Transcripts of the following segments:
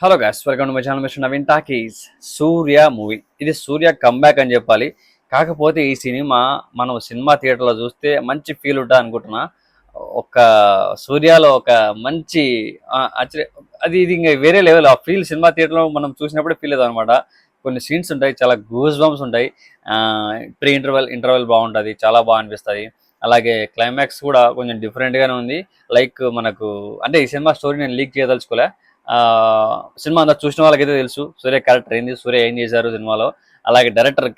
Hello guys, welcome to my channel mister Naveen talkies. Surya movie, ఇది సూర్య comeback అని చెప్పాలి. కాకపోతే ఈ సినిమా మనం సినిమా థియేటర్లో చూస్తే మంచి ఫీల్ ఉంటుంది అనుకుంటున్నా. ఒక సూర్యలో ఒక మంచి యాక్చువల్లీ అది ఇది ఇంకా వేరే లెవెల్ ఆ ఫీల్ సినిమా థియేటర్లో మనం చూసినప్పుడే ఫీల్ అవుతుంది అనమాట. కొన్ని సీన్స్ ఉంటాయి, చాలా గూస్ బంప్స్ ఉంటాయి. ప్రీ ఇంటర్వెల్ బాగుంటుంది, చాలా బాగా అనిపిస్తుంది. అలాగే క్లైమాక్స్ కూడా కొంచెం డిఫరెంట్గానే ఉంది. లైక్ మనకు అంటే ఈ సినిమా స్టోరీ నేను లీక్ చేయదలుచుకోలే. ఆ సినిమా అంతా చూసిన వాళ్ళకైతే తెలుసు సూర్య క్యారెక్టర్ ఏంది, సూర్య ఏం చేశారు సినిమాలో. అలాగే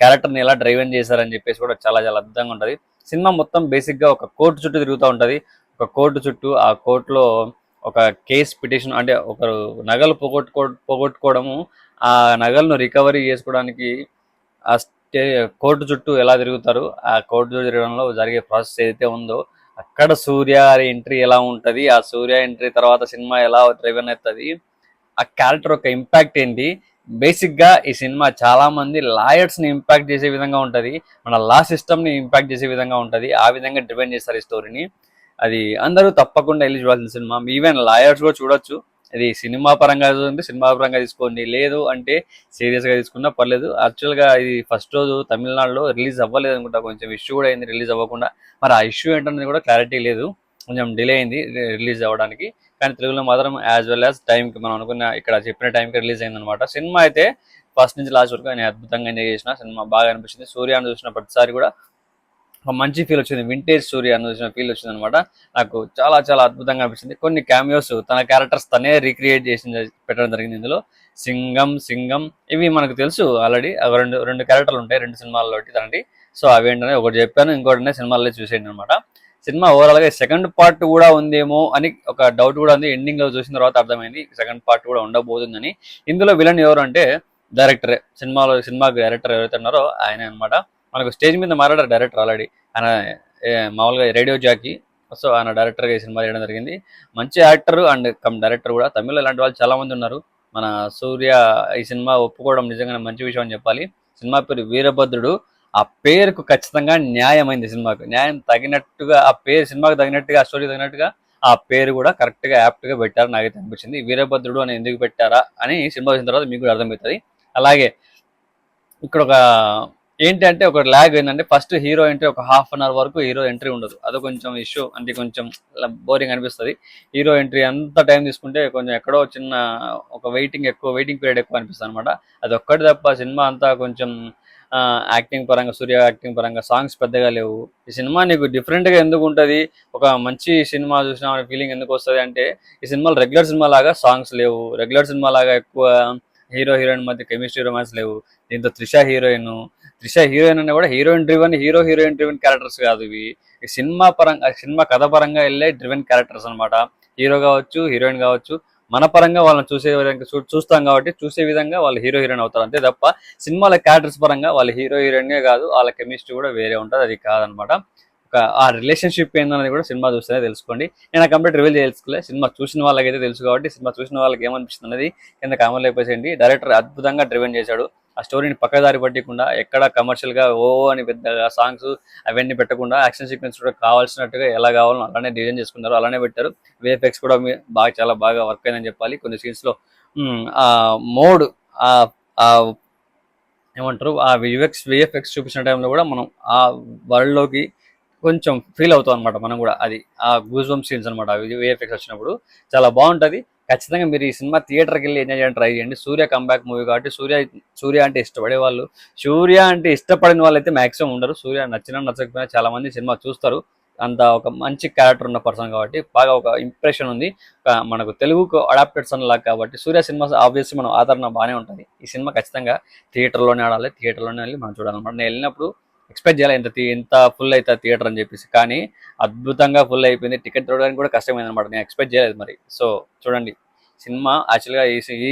క్యారెక్టర్ని ఎలా డ్రైవెన్ చేశారని చెప్పేసి కూడా చాలా చాలా అద్భుతంగా ఉంటుంది. సినిమా మొత్తం బేసిక్గా ఒక కోర్టు చుట్టూ తిరుగుతూ ఉంటుంది. ఒక కోర్టు చుట్టూ, ఆ కోర్టులో ఒక కేస్ పిటిషన్ అంటే ఒకరు నగలు పోగొట్టుకోవడము, ఆ నగలను రికవరీ చేసుకోవడానికి ఆ కోర్టు చుట్టూ ఎలా తిరుగుతారు, ఆ కోర్టు చుట్టూ తిరగడంలో జరిగే ప్రాసెస్ ఏదైతే ఉందో అక్కడ సూర్య ఎంట్రీ ఎలా ఉంటుంది, ఆ సూర్య ఎంట్రీ తర్వాత సినిమా ఎలా డ్రైవెన్ అవుతుంది, ఆ క్యారెక్టర్ యొక్క ఇంపాక్ట్ ఏంటి. బేసిక్ గా ఈ సినిమా చాలా మంది లాయర్స్ ని ఇంపాక్ట్ చేసే విధంగా ఉంటది, మన లా సిస్టమ్ ని ఇంపాక్ట్ చేసే విధంగా ఉంటది. ఆ విధంగా డ్రివెన్ చేస్తారు ఈ స్టోరీని. అది అందరూ తప్పకుండా వెళ్ళి చూడాల్సిన సినిమా. ఈవెన్ లాయర్స్ కూడా చూడొచ్చు. ఇది సినిమా పరంగా చూడండి, సినిమా పరంగా తీసుకోండి, లేదు అంటే సీరియస్ గా తీసుకున్నా పర్లేదు. యాక్చువల్ గా ఇది ఫస్ట్ రోజు తమిళనాడులో రిలీజ్ అవ్వలేదు అనుకుంటా, కొంచెం ఇష్యూ కూడా అయింది రిలీజ్ అవ్వకుండా. మరి ఆ ఇష్యూ ఏంటనేది కూడా క్లారిటీ లేదు, కొంచెం డిలే అయింది రిలీజ్ అవ్వడానికి. కానీ తెలుగులో మాత్రం యాజ్ వెల్ యాజ్ టైంకి మనం అనుకున్న ఇక్కడ చెప్పిన టైంకి రిలీజ్ అయింది అనమాట. సినిమా అయితే ఫస్ట్ నుంచి లాస్ట్ వరకు నేను అద్భుతంగా ఎంజాయ్ చేసిన. సినిమా బాగా అనిపించింది. సూర్యాన్ని చూసిన ప్రతిసారి కూడా ఒక మంచి ఫీల్ వచ్చింది, వింటేజ్ సూర్య అని చూసిన ఫీల్ వచ్చింది అనమాట. నాకు చాలా చాలా అద్భుతంగా అనిపించింది. కొన్ని క్యామియోస్ తన క్యారెక్టర్స్ తనే రీక్రియేట్ చేసి పెట్టడం జరిగింది ఇందులో. సింగం ఇవి మనకు తెలుసు ఆల్రెడీ. రెండు రెండు క్యారెక్టర్లు ఉంటాయి రెండు సినిమాల్లో తనటి. సో అవేంటనే ఒకటి చెప్పాను, ఇంకోటి సినిమాల్లో చూసేయండి అనమాట. సినిమా ఓవరాల్ గా సెకండ్ పార్ట్ కూడా ఉందేమో అని ఒక డౌట్ కూడా ఉంది. ఎండింగ్ లో చూసిన తర్వాత అర్థమైంది సెకండ్ పార్ట్ కూడా ఉండబోతుందని. ఇందులో విలన్ ఎవరు అంటే డైరెక్టరే. సినిమాకి డైరెక్టర్ ఎవరైతే ఉన్నారో ఆయన అనమాట. మనకు స్టేజ్ మీద మాట్లాడారు డైరెక్టర్ ఆల్రెడీ. ఆయన మామూలుగా రేడియో జాకీ. సో ఆయన డైరెక్టర్గా ఈ సినిమా చేయడం జరిగింది. మంచి యాక్టర్ అండ్ కమ్ డైరెక్టర్ కూడా. తమిళ ఇలాంటి వాళ్ళు చాలా మంది ఉన్నారు. మన సూర్య ఈ సినిమా ఒప్పుకోవడం నిజంగానే మంచి విషయం అని చెప్పాలి. సినిమా పేరు వీరభద్రుడు. ఆ పేరుకు ఖచ్చితంగా న్యాయమైంది. సినిమాకు న్యాయం తగినట్టుగా, ఆ పేరు సినిమాకు తగినట్టుగా, ఆ స్టోరీ తగినట్టుగా ఆ పేరు కూడా కరెక్ట్ గా యాప్ట్ గా పెట్టారు. నాకైతే అనిపించింది వీరభద్రుడు అని ఎందుకు పెట్టారా అని సినిమా వచ్చిన తర్వాత మీకు కూడా అర్థమవుతుంది. అలాగే ఇక్కడ ఒక ఏంటి అంటే ఒక ల్యాగ్ ఏంటంటే ఫస్ట్ హీరో ఎంట్రీ ఒక హాఫ్ అన్ అవర్ వరకు హీరో ఎంట్రీ ఉండదు. అది కొంచెం ఇష్యూ, అంటే కొంచెం బోరింగ్ అనిపిస్తుంది. హీరో ఎంట్రీ అంత టైం తీసుకుంటే కొంచెం ఎక్కడో చిన్న ఒక వెయిటింగ్ పీరియడ్ ఎక్కువ అనిపిస్తుంది అనమాట. అది ఒక్కటి తప్ప సినిమా అంతా కొంచెం యాక్టింగ్ పరంగా, సూర్య యాక్టింగ్ పరంగా సాంగ్స్ పెద్దగా లేవు. ఈ సినిమా నీకు డిఫరెంట్గా ఎందుకు ఉంటుంది, ఒక మంచి సినిమా చూసిన ఫీలింగ్ ఎందుకు వస్తుంది అంటే ఈ సినిమాలో రెగ్యులర్ సినిమా లాగా సాంగ్స్ లేవు, రెగ్యులర్ సినిమా లాగా ఎక్కువ హీరో హీరోయిన్ మధ్య కెమిస్ట్రీ రొమాన్స్ లేవు. దీంతో త్రిష హీరోయిన్ అనే కూడా హీరోయిన్ డ్రివెన్ క్యారెక్టర్స్ కాదు ఇవి. సినిమా కథ పరంగా వెళ్ళే డ్రివెన్ క్యారెక్టర్స్ అనమాట. హీరో కావచ్చు, హీరోయిన్ కావచ్చు, మన పరంగా వాళ్ళని చూసే విధంగా చూస్తాం కాబట్టి చూసే విధంగా వాళ్ళు హీరోయిన్ అవుతారు అంతే తప్ప సినిమాల క్యారెక్టర్స్ పరంగా వాళ్ళు హీరోయిన్గా కాదు. వాళ్ళ కెమిస్ట్రీ కూడా వేరే ఉంటుంది, అది కాదనమాట. ఆ రిలేషన్షిప్ ఏందనేది కూడా సినిమా చూస్తేనే తెలుసుకోండి. నేను కంప్లీట్ రివీల్ చేసుకోలే, సినిమా చూసిన వాళ్ళకైతే తెలుసు కాబట్టి సినిమా చూసిన వాళ్ళకి ఏమనిపిస్తుంది అనేది కింద కామెంట్ అయిపోయింది. డైరెక్టర్ అద్భుతంగా డ్రివెన్ చేశాడు. ఆ స్టోరీని పక్కదారి పట్టకుండా, ఎక్కడ కమర్షియల్గా అని పెద్దగా సాంగ్స్ అవన్నీ పెట్టకుండా యాక్షన్ సీక్వెన్స్ కూడా కావాల్సినట్టుగా ఎలా కావాలో అలానే డిజైన్ చేసుకున్నారు, అలానే పెట్టారు. విఎఫ్ఎక్స్ కూడా చాలా బాగా వర్క్ అయిందని చెప్పాలి. కొన్ని సీన్స్లో ఆ మోడ్ ఏమంటారు ఆ విఎఫ్ఎక్స్ చూపించిన టైంలో కూడా మనం ఆ వరల్డ్లోకి కొంచెం ఫీల్ అవుతాం అనమాట మనం కూడా. అది ఆ గూస్ బంప్ సీన్స్ అనమాట. విఎఫ్ఎక్స్ వచ్చినప్పుడు చాలా బాగుంటుంది. ఖచ్చితంగా మీరు ఈ సినిమా థియేటర్కి వెళ్ళి ఎంజాయ్ చేయడానికి ట్రై చేయండి. సూర్య కంబ్యాక్ మూవీ కాబట్టి సూర్య అంటే ఇష్టపడే వాళ్ళు, సూర్య అంటే ఇష్టపడిన వాళ్ళు అయితే మాక్సిమం ఉండరు. సూర్య నచ్చకపోయినా చాలా మంది సినిమా చూస్తారు. అంత ఒక మంచి క్యారెక్టర్ ఉన్న పర్సన్ కాబట్టి బాగా ఒక ఇంప్రెషన్ ఉంది. మనకు తెలుగుకు అడాప్టెడ్ సన్ లాగా కాబట్టి సూర్య సినిమా ఆబ్వియస్లీ మనం ఆదరణ బాగానే ఉంటుంది. ఈ సినిమా ఖచ్చితంగా థియేటర్లోనే ఆడాలి, థియేటర్లోనే వెళ్ళి మనం చూడాలన్నమాట. నేను వెళ్ళినప్పుడు ఎక్స్పెక్ట్ చేయాలి ఎంత ఫుల్ అవుతుంది థియేటర్ అని చెప్పేసి, కానీ అద్భుతంగా ఫుల్ అయిపోయింది. టికెట్ దొరకడానికి కూడా కష్టమైంది అనమాట, నేను ఎక్స్పెక్ట్ చేయలేదు మరి. సో చూడండి, సినిమా యాక్చువల్గా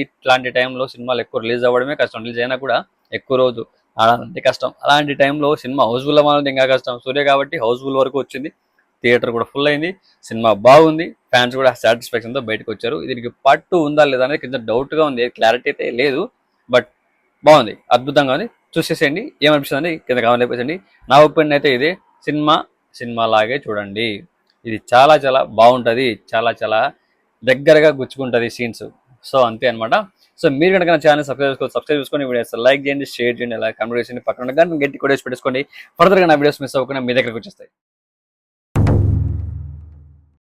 ఇట్లాంటి టైంలో సినిమాలు ఎక్కువ రిలీజ్ అవ్వడమే కష్టం. రిలీజ్ అయినా కూడా ఎక్కువ రోజు ఆడాలంటే కష్టం. అలాంటి టైంలో సినిమా హౌస్ఫుల్ అవ్వాలంటే ఇంకా కష్టం. సూర్య కాబట్టి హౌస్ఫుల్ వరకు వచ్చింది, థియేటర్ కూడా ఫుల్ అయింది, సినిమా బాగుంది, ఫ్యాన్స్ కూడా సాటిస్ఫాక్షన్తో బయటకు వచ్చారు. దీనికి పార్ట్ 2 ఉందా లేదా అనేది కింద డౌట్గా ఉంది, క్లారిటీ అయితే లేదు. బట్ బాగుంది, అద్భుతంగా ఉంది. చూసేసేయండి, ఏమనిపిస్తుంది కింద కామెంట్ అయిపోయింది. నా ఒపీనియన్ అయితే ఇదే. సినిమా లాగే చూడండి. ఇది చాలా బాగుంటుంది, చాలా దగ్గరగా గుచ్చుకుంటుంది సీన్స్. సో అంతే అనమాట. సో మీరు కనుక నా ఛానల్ సబ్స్క్రైబ్ చేసుకొని వీడియోస్ లైక్ చేయండి, షేర్ చేయండి, అలా కామెంట్ చేయండి, పక్కన ఉన్న గంట గట్టి కొట్టేసి పెట్టుకోండి. ఫర్దర్గా నా వీడియోస్ మిస్ అవ్వకుండా మీ దగ్గరకు వచ్చేస్తాయి.